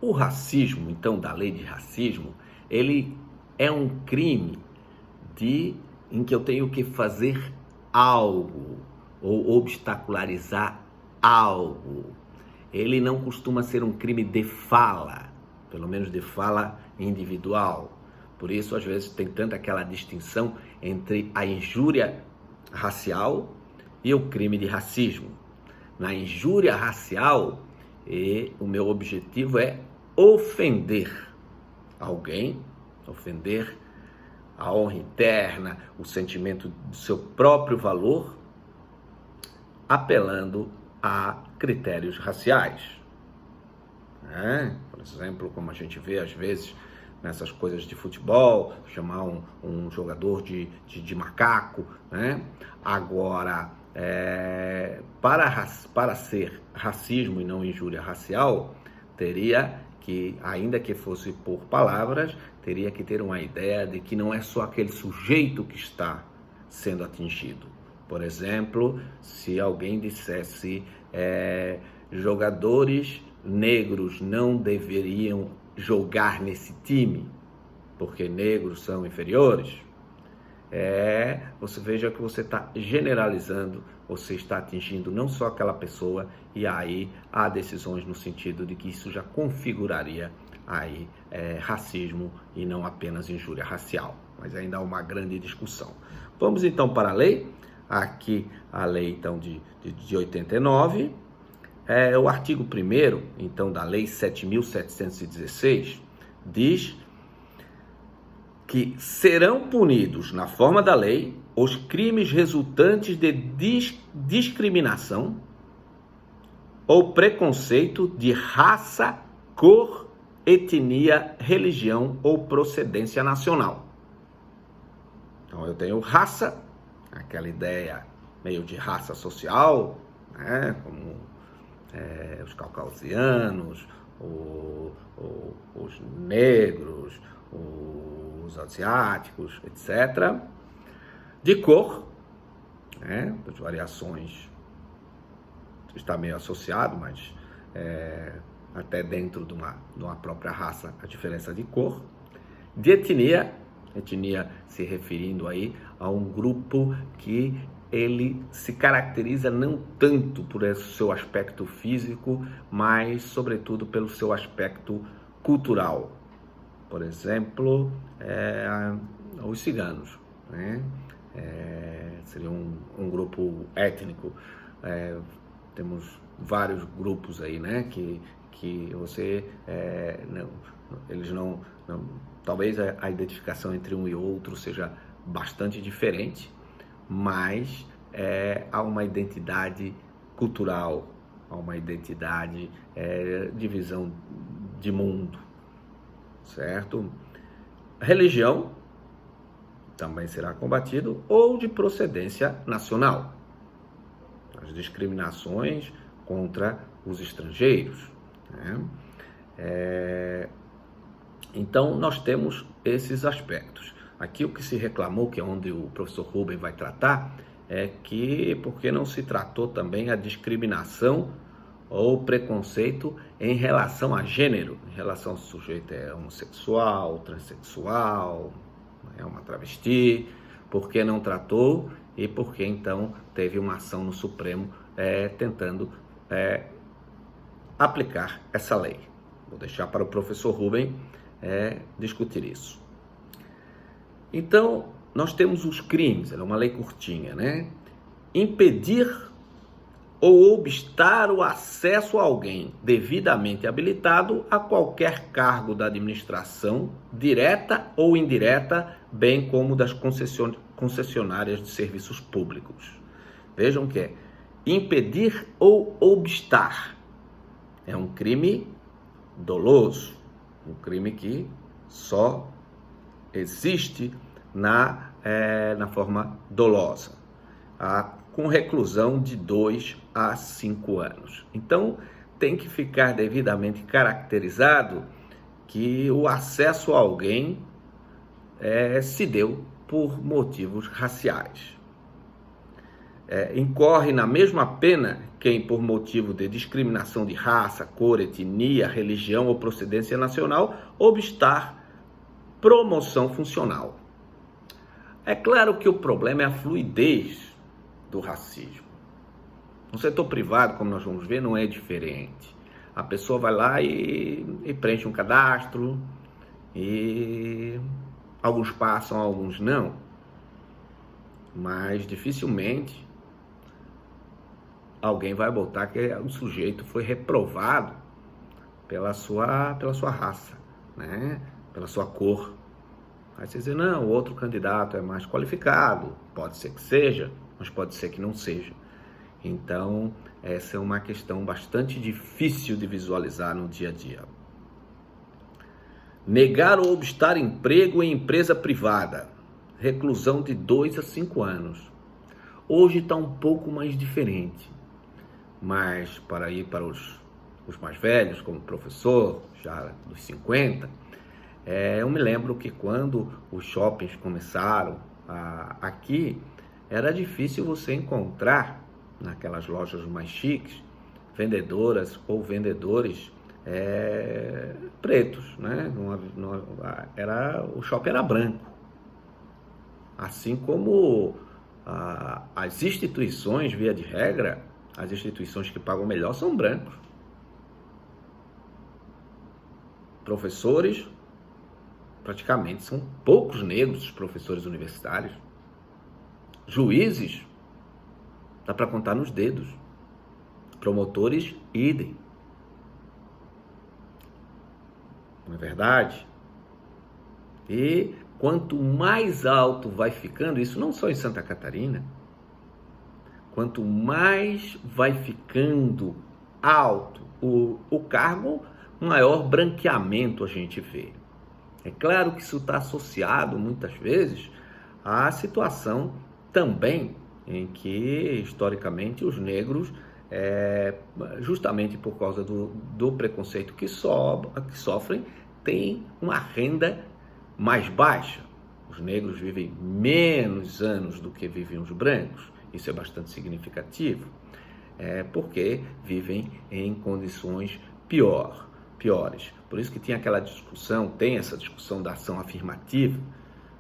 O racismo, então, da lei de racismo, ele é um crime em que eu tenho que fazer algo ou obstacularizar algo. Ele não costuma ser um crime de fala, pelo menos de fala individual. Por isso, às vezes, tem tanta aquela distinção entre a injúria racial e o crime de racismo. Na injúria racial, o meu objetivo é ofender alguém, ofender a honra interna, o sentimento do seu próprio valor, apelando a critérios raciais. Por exemplo, como a gente vê às vezes nessas coisas de futebol, chamar um jogador de macaco, né? Agora, para ser racismo e não injúria racial, teria que, ainda que fosse por palavras, teria que ter uma ideia de que não é só aquele sujeito que está sendo atingido. Por exemplo, se alguém dissesse jogadores negros não deveriam jogar nesse time, porque negros são inferiores, você veja que você está generalizando, você está atingindo não só aquela pessoa, e aí há decisões no sentido de que isso já configuraria aí racismo e não apenas injúria racial, mas ainda há uma grande discussão. Vamos então para a lei, aqui a lei então de 89, o artigo 1º, então, da lei 7.716, diz que serão punidos, na forma da lei, os crimes resultantes de discriminação ou preconceito de raça, cor, etnia, religião ou procedência nacional. Então, eu tenho raça, aquela ideia meio de raça social, né, como os caucasianos, os negros, os asiáticos, etc. De cor, as variações está meio associado, mas até dentro de uma própria raça, a diferença de cor. De etnia se referindo aí a um grupo que ele se caracteriza não tanto por seu aspecto físico, mas sobretudo pelo seu aspecto cultural. Por exemplo, os ciganos, né? Seria um grupo étnico. Temos vários grupos aí, né? Que você eles não talvez a identificação entre um e outro seja bastante diferente, mas há uma identidade cultural, há uma identidade de visão de mundo, certo? Religião também será combatido, ou de procedência nacional. As discriminações contra os estrangeiros, né? Então, nós temos esses aspectos. Aqui o que se reclamou, que é onde o professor Rubem vai tratar, é que porque não se tratou também a discriminação ou preconceito em relação a gênero, em relação se o sujeito é homossexual, transexual, é uma travesti, por que não tratou e por que então teve uma ação no Supremo tentando aplicar essa lei. Vou deixar para o professor Rubem discutir isso. Então, nós temos os crimes, é uma lei curtinha, né? Impedir ou obstar o acesso a alguém devidamente habilitado a qualquer cargo da administração, direta ou indireta, bem como das concessionárias de serviços públicos. Vejam que é impedir ou obstar. É um crime doloso, um crime que só existe na forma dolosa, com reclusão de 2 a 5 anos. Então, tem que ficar devidamente caracterizado que o acesso a alguém se deu por motivos raciais. incorre na mesma pena quem, por motivo de discriminação de raça, cor, etnia, religião ou procedência nacional, obstar promoção funcional. É claro que o problema é a fluidez do racismo. No setor privado, como nós vamos ver, não é diferente. A pessoa vai lá e preenche um cadastro, e alguns passam, alguns não. Mas dificilmente alguém vai botar que o sujeito foi reprovado pela sua raça, né? Pela sua cor. Aí você diz, não, o outro candidato é mais qualificado, pode ser que seja, mas pode ser que não seja. Então, essa é uma questão bastante difícil de visualizar no dia a dia. Negar ou obstar emprego em empresa privada, reclusão de 2 a 5 anos. Hoje está um pouco mais diferente, mas para ir para os mais velhos, como professor, já dos 50, eu me lembro que quando os shoppings começaram aqui, era difícil você encontrar naquelas lojas mais chiques, vendedoras ou vendedores pretos, né? O shopping era branco. Assim como as instituições, via de regra, as instituições que pagam melhor são brancos. Professores, praticamente são poucos negros os professores universitários. Juízes, dá para contar nos dedos. Promotores, idem. Não é verdade? E quanto mais alto vai ficando, isso não só em Santa Catarina, quanto mais vai ficando alto o cargo, maior branqueamento a gente vê. É claro que isso está associado, muitas vezes, à situação também em que, historicamente, os negros, justamente por causa do preconceito que sofrem, têm uma renda mais baixa. Os negros vivem menos anos do que vivem os brancos. Isso é bastante significativo, porque vivem em condições piores. Por isso que tem essa discussão da ação afirmativa.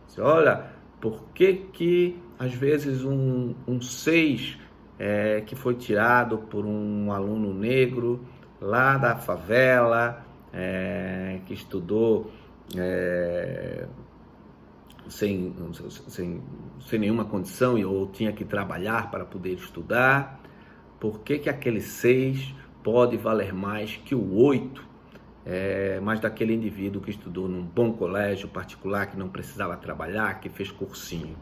Você olha, por que às vezes um 6 que foi tirado por um aluno negro lá da favela, que estudou sem nenhuma condição ou tinha que trabalhar para poder estudar, por que aquele 6 pode valer mais que o 8, mas daquele indivíduo que estudou num bom colégio particular, que não precisava trabalhar, que fez cursinho?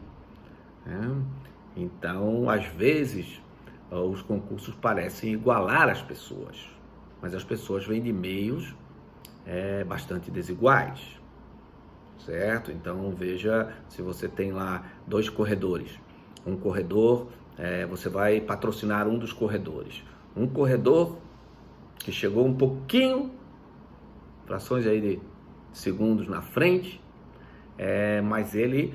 Então, às vezes, os concursos parecem igualar as pessoas, mas as pessoas vêm de meios bastante desiguais, certo? Então, veja, se você tem lá 2 corredores, um corredor, você vai patrocinar um dos corredores. Um corredor que chegou um pouquinho, frações aí de segundos na frente, mas ele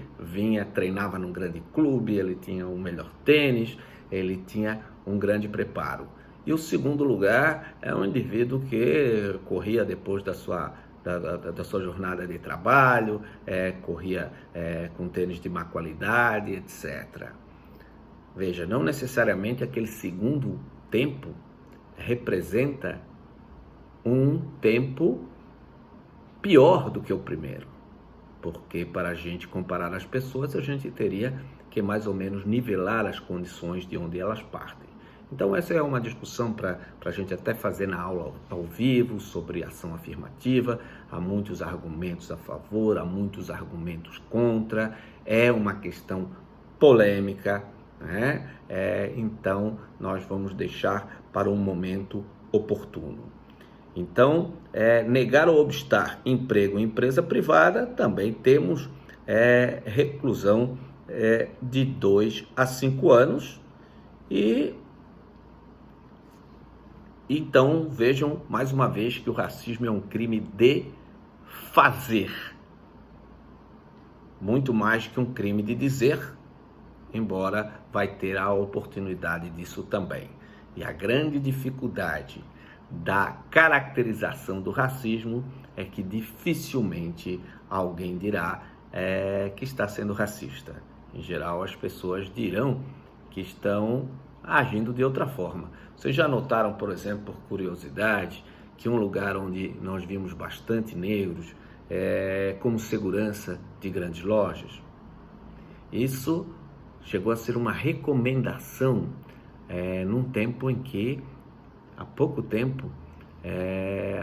treinava num grande clube, ele tinha o melhor tênis, ele tinha um grande preparo. E o segundo lugar é um indivíduo que corria depois da sua jornada de trabalho, corria com tênis de má qualidade, etc. Veja, não necessariamente aquele segundo tempo representa um tempo pior do que o primeiro, porque para a gente comparar as pessoas, a gente teria que mais ou menos nivelar as condições de onde elas partem. Então essa é uma discussão para a gente até fazer na aula ao vivo sobre ação afirmativa. Há muitos argumentos a favor, há muitos argumentos contra, é uma questão polêmica, né? Então nós vamos deixar para um momento oportuno. Então, negar ou obstar emprego em empresa privada, também temos reclusão de 2 a 5 anos. E então vejam mais uma vez que o racismo é um crime de fazer, muito mais que um crime de dizer, embora vai ter a oportunidade disso também. E a grande dificuldade da caracterização do racismo é que dificilmente alguém dirá que está sendo racista. Em geral, as pessoas dirão que estão agindo de outra forma. Vocês já notaram, por exemplo, por curiosidade, que um lugar onde nós vimos bastante negros como segurança de grandes lojas? Isso chegou a ser uma recomendação num tempo em que, há pouco tempo,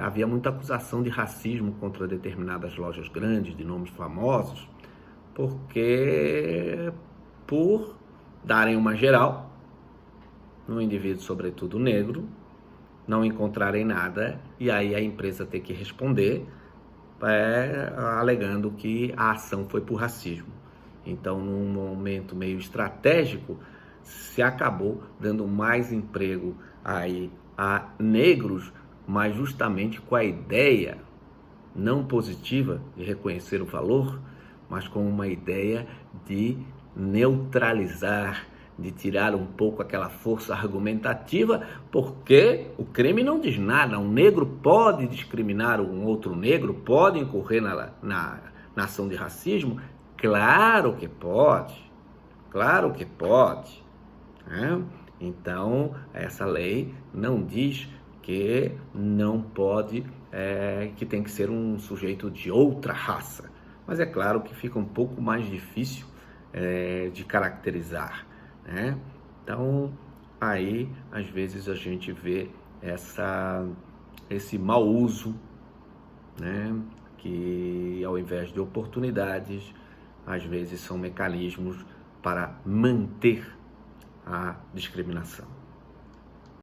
havia muita acusação de racismo contra determinadas lojas grandes, de nomes famosos, porque por darem uma geral no indivíduo, sobretudo negro, não encontrarem nada e aí a empresa ter que responder alegando que a ação foi por racismo. Então, num momento meio estratégico, se acabou dando mais emprego aí a negros, mas justamente com a ideia não positiva de reconhecer o valor, mas com uma ideia de neutralizar, de tirar um pouco aquela força argumentativa, porque o crime não diz nada. Um negro pode discriminar um outro negro, pode incorrer na ação de racismo? Claro que pode, claro que pode. Então, essa lei não diz que não pode, que tem que ser um sujeito de outra raça. Mas é claro que fica um pouco mais difícil de caracterizar, né? Então, aí, às vezes, a gente vê esse mau uso, né? Que, ao invés de oportunidades, às vezes são mecanismos para manter a discriminação.